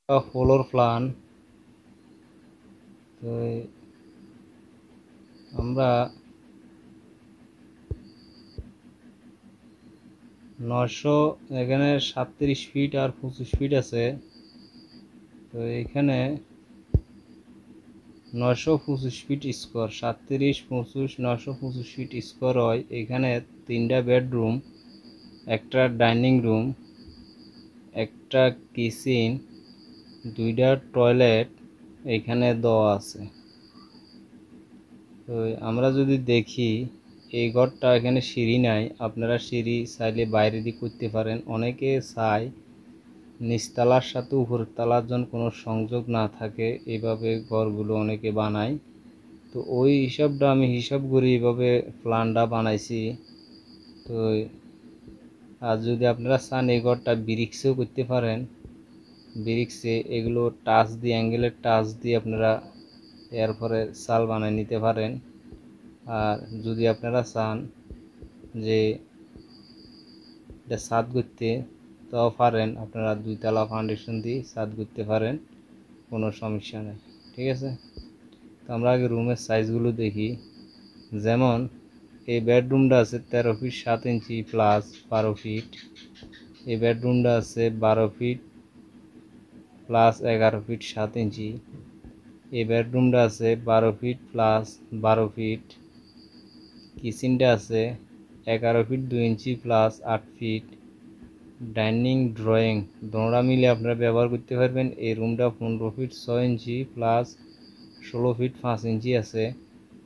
Floor plan. তো আমরা 900 এখানে 37 ফিট আর 25 ফিট আছে। তো এখানে 925 ফিট স্কোয়ার, 37, 25, 925 ফিট স্কোয়ার হয়। এখানে 3টা বেডরুম, একটা ডাইনিং রুম, একটা কিচেন, 2টা টয়লেট এখানে দেওয়া আছে। তো আমরা যদি দেখি এই ঘরটা, এখানে সিঁড়ি নাই, আপনারা সিঁড়ি চাইলে বাইরে দিয়ে করতে পারেন। অনেকে চায় নিচতলার সাথে উপরের তলার জন্য কোনো সংযোগ না থাকে, এইভাবে ঘরগুলো অনেকে বানায়। তো ওই হিসাবটা আমি হিসাব করি এইভাবে প্ল্যানটা বানাইছি। তো আর যদি আপনারা চান এই ঘরটা ব্রিক্সেও করতে পারেন, ব্রিক্সে এগুলো টাচ দিয়ে, অ্যাঙ্গেলের টাচ দিয়ে আপনারা এরপরে চাল বানিয়ে নিতে পারেন। আর যদি আপনারা চান যে এটা ছাদ করতে, তাও পারেন, আপনারা 2 তলা ফাউন্ডেশন দিয়ে ছাদ করতে পারেন, কোনো সমস্যা নেই। ঠিক আছে, তো আমরা আগে রুমের সাইজগুলো দেখি। যেমন এই বেডরুমটা আছে 13 ফিট 7 ইঞ্চি প্লাস 12 ফিট। এই বেডরুমটা আছে 12 ফিট প্লাস 11 ফিট 7 ইঞ্চি। এই বেডরুমটা আছে 12 ফিট প্লাস 12 ফিট। কিচেনটা আছে 11 feet 2 inch plus 8 feet. Dining drawing দোনোটা মিলে আপনারা ব্যবহার করতে পারবেন। এই রুমটা 15 feet 6 inch plus 16 feet 5 inch আছে।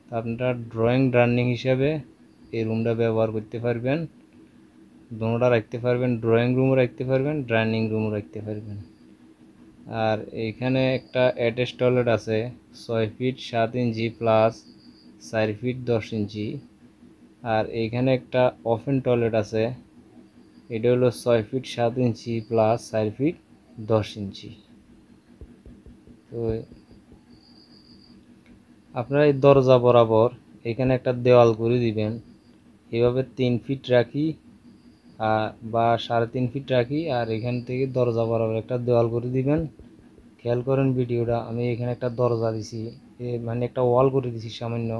তা আপনারা ড্রয়িং ডাইনিং হিসাবে এই রুমটা ব্যবহার করতে পারবেন, দোনোটা রাখতে পারবেন, ড্রয়িং রুমও রাখতে পারবেন, ডাইনিং রুমও রাখতে পারবেন। আর এইখানে একটা অ্যাটাচ টয়লেট আছে 6 ফিট 7 ইঞ্চি প্লাস 4 ফিট 10 ইঞ্চি। আর এইখানে একটা ওপেন টয়লেট আছে, এটা হলো 6 ফিট 7 ইঞ্চি প্লাস 4 ফিট 10 ইঞ্চি। তো আপনারা এই দরজা বরাবর এখানে একটা দেওয়াল করে দিবেন। এভাবে 3 ফিট রাখি বা 3.5 ফিট রাখি, আর এখান থেকে দরজা বরাবর একটা দেওয়াল করে দিবেন। খেয়াল করেন ভিডিওটা, আমি এখানে একটা দরজা দিছি, মানে একটা ওয়াল করে দিছি সামান্য।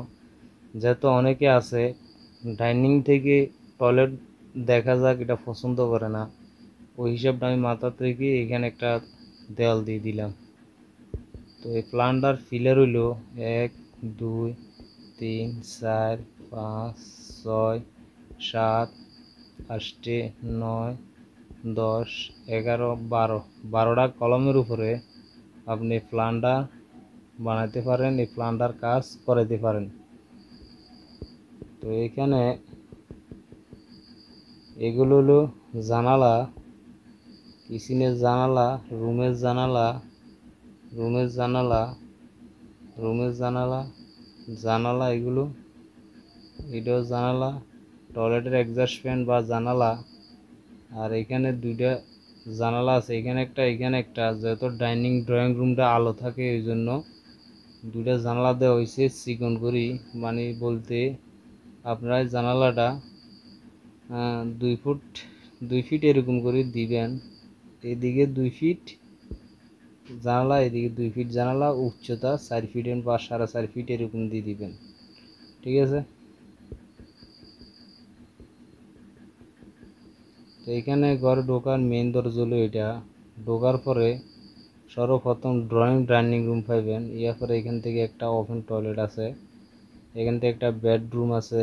যেহেতু অনেকে আছে ডাইনিং থেকে টয়লেট দেখা যাক এটা পছন্দ করে না, ওই হিসাবটা আমি মাথা থেকে এখানে একটা দেওয়াল দিয়ে দিলাম। তো এই প্ল্যানটার ফিলার হইল 1, 2, 3, 4, 5, 6, 7, 8, 9, 10, 11, 12, 12টা কলমের উপরে আপনি প্ল্যানটা বানাতে পারেন, এই প্ল্যানটার কাজ করাতে পারেন। তো এখানে এগুলো হলো জানালা, কিচেনের জানালা, রুমের জানালা, রুমের জানালা, রুমের জানালা, জানালা এগুলো, এটাও জানালা, টয়লেটের এক্সস্ট ফ্যান বা জানালা। আর এখানে 2টা জানালা আছে, এখানে একটা, এখানে একটা। যেহেতু ডাইনিং ড্রয়িং রুমটা আলো থাকে ওই জন্য 2টা জানালা দেওয়া হয়েছে চিকন করি, মানে বলতে আপনারা জানালাটা 2 ফিট এরকম করে দিবেন। এদিকে 2 ফিট জানালা, এদিকে 2 ফিট জানালা, উচ্চতা 4 ফিট বা 4.5 ফিট এরকম দিয়ে দিবেন। ঠিক আছে, তো এখানে ঘরে ঢোকার মেন দরজা হলো এটা। ঢোকার পরে সর্বপ্রথম ড্রয়িং ডাইনিং রুম পাইবেন, ইয়ার পরে এখান থেকে একটা ওপেন টয়লেট আছে, এখান থেকে একটা বেডরুম আছে,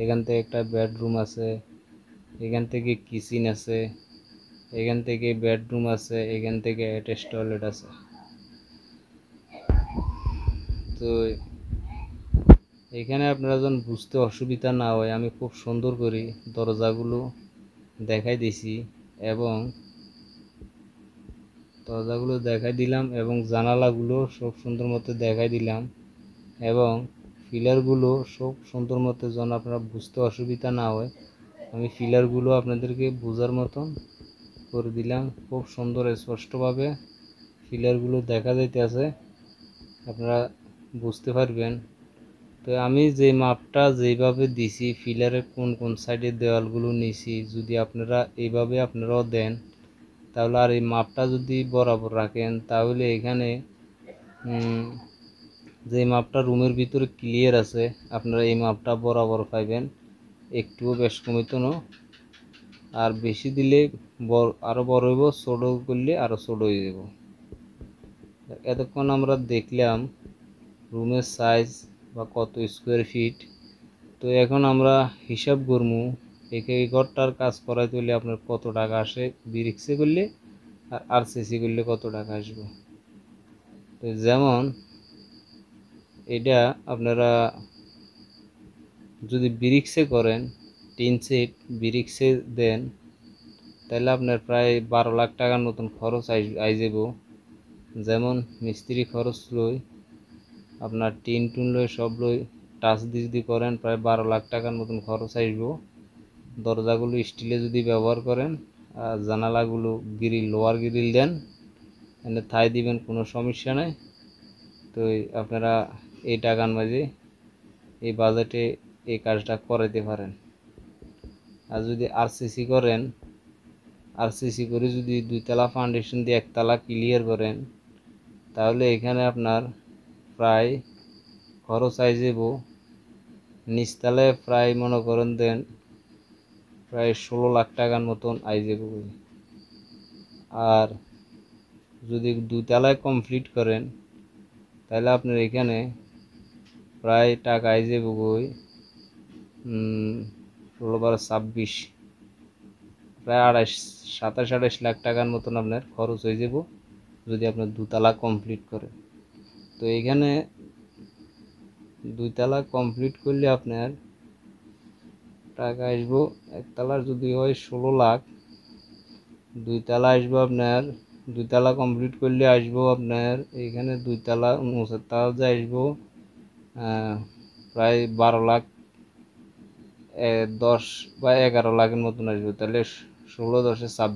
এখান থেকে একটা বেডরুম আছে, এখান থেকে কিচেন আছে, এখান থেকে বেডরুম আছে, এখান থেকে অ্যাটাচ টয়লেট আছে। তো এখানে আপনারা যেন বুঝতে অসুবিধা না হয়, আমি খুব সুন্দর করে দরজাগুলো দেখাই দিছি এবং দরজাগুলো দেখাই দিলাম এবং জানালাগুলো সব সুন্দর মতো দেখাই দিলাম এবং পিলারগুলো সব সুন্দর মতো, যেন আপনারা বুঝতে অসুবিধা না হয়, আমি পিলারগুলো আপনাদেরকে বোঝার মতন করে দিলাম। খুব সুন্দর স্পষ্টভাবে পিলারগুলো দেখা যাইতেছে, আপনারা বুঝতে পারবেন। তো আমি যে মাপটা যেইভাবে দিছি, পিলারের কোন কোন সাইডে দেওয়ালগুলো নিছি, যদি আপনারা এইভাবে আপনারাও দেন তাহলে আর এই মাপটা যদি বরাবর রাখেন তাহলে এখানে যে মাপটা রুমের ভিতরে ক্লিয়ার আছে আপনারা এই মাপটা বরাবর পাইবেন, একটুও বেশ কমিত না। আর বেশি দিলে আরও বড় হইব, ছোট করলে আরও ছোট হয়ে যাব। এতক্ষণ আমরা দেখলাম রুমের সাইজ বা কত স্কোয়ার ফিট। তো এখন আমরা হিসাব করবো এই ঘরটার কাজ করাইতে হলে আপনার কত টাকা আসে বিরিক্সে করলে আর আরসিসি করলে কত টাকা আসবে। তো যেমন এটা আপনারা যদি ব্রিক্সে করেন, টিন সেট ব্রিক্সে দেন, তাহলে আপনার প্রায় 12 লাখ টাকার মতন খরচ আইযাব। যেমন মিস্ত্রি খরচ লই, আপনার টিন টুন লই, সব লই, টাচ দিয়ে যদি করেন প্রায় 12 লাখ টাকার মতন খরচ আসব। দরজাগুলো স্টিলে যদি ব্যবহার করেন আর জানালাগুলো গ্রিল, লোয়ার গ্রিল দেন, এনে থাই দিবেন, কোনো সমস্যা নাই। তো আপনারা এই টাকার মাঝে এই বাজেটে এই কাজটা করাইতে পারেন। আর যদি আরসিসি করেন, আরসিসি করে যদি 2 তলা ফাউন্ডেশন দিয়ে 1 তলা ক্লিয়ার করেন, তাহলে এখানে আপনার প্রায় খরচ আইযাব নিচতলায় প্রায় মনে করেন দেন প্রায় 16 লাখ টাকার মতন আইযাব। আর যদি 2 তলায় কমপ্লিট করেন তাহলে আপনার এখানে প্রায় টাকা আইযাব 16 × 12 = 26, প্রায় 27-28 লাখ টাকার মতন আপনার খরচ হয়ে যাব যদি আপনার 2 তলা কমপ্লিট করেন। তো এখানে 2 তলা কমপ্লিট করলে আপনার টাকা আসবো 1 তলার যদি হয় 16 লাখ, 2 তলা আসবো আপনার 2 তলা কমপ্লিট করলে আসবো আপনার এখানে 2 তলা 59 তলা যে আসবো প্রায় 12 লাখ 10 বা 11 লাখের মতন আসবে। তাহলে 16 ×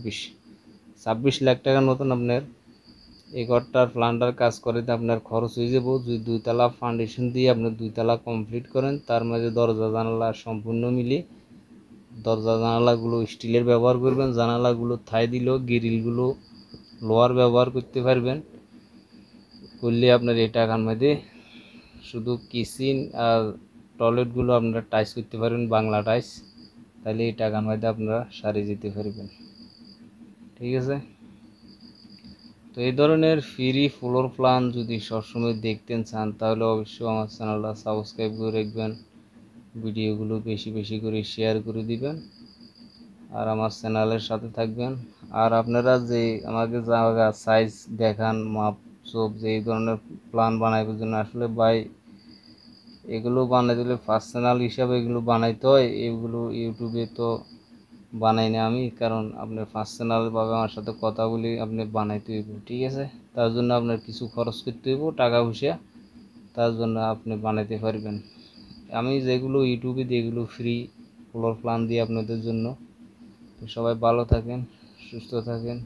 10 = 26 লাখ টাকার মতন আপনার এই ঘরটার প্ল্যানটার কাজ করাতে আপনার খরচ হয়ে যাব। যদি 2 তলা ফাউন্ডেশন দিয়ে আপনার 2 তলা কমপ্লিট করেন, তার মাঝে দরজা জানালা সম্পূর্ণ মিলে দরজা জানালাগুলো স্টিলের ব্যবহার করবেন, জানালাগুলো থাই দিলেও গ্রিলগুলো লোহার ব্যবহার করতে পারবেন। করলে আপনার এই টাকার মধ্যে শুধু কিচেন আর টয়লেটগুলো আপনারা টাইস করতে পারবেন, বাংলা টাইস। তাহলে এই টাকার মধ্যে আপনারা সারিয়ে যেতে পারবেন। ঠিক আছে। তো এই ধরনের ফ্রি ফ্লোর প্ল্যান যদি সবসময় দেখতে চান তাহলে অবশ্যই আমার চ্যানেলটা সাবস্ক্রাইব করে রাখবেন, ভিডিওগুলো বেশি বেশি করে শেয়ার করে দিবেন আর আমার চ্যানেলের সাথে থাকবেন। আর আপনারা যে আমাকে জায়গা সাইজ দেখান, মাপ সব, যে এই ধরনের প্ল্যান বানাইবার জন্য আসলে ভাই এগুলো বানাই দিলে পার্সোনাল হিসাবে এগুলো বানাইতে হয়, এগুলো ইউটিউবে তো বানাই না আমি, কারণ আপনার পার্সোনালভাবে আমার সাথে কথা বলি আপনি বানাইতে হইব। ঠিক আছে। তার জন্য আপনার কিছু খরচ করতে হইব, টাকা পয়সা, তার জন্য আপনি বানাইতে পারবেন। আমি যেগুলো ইউটিউবে দিই এগুলো ফ্রি ফ্লোর প্ল্যান দিই আপনাদের জন্য। তো সবাই ভালো থাকেন, সুস্থ থাকেন।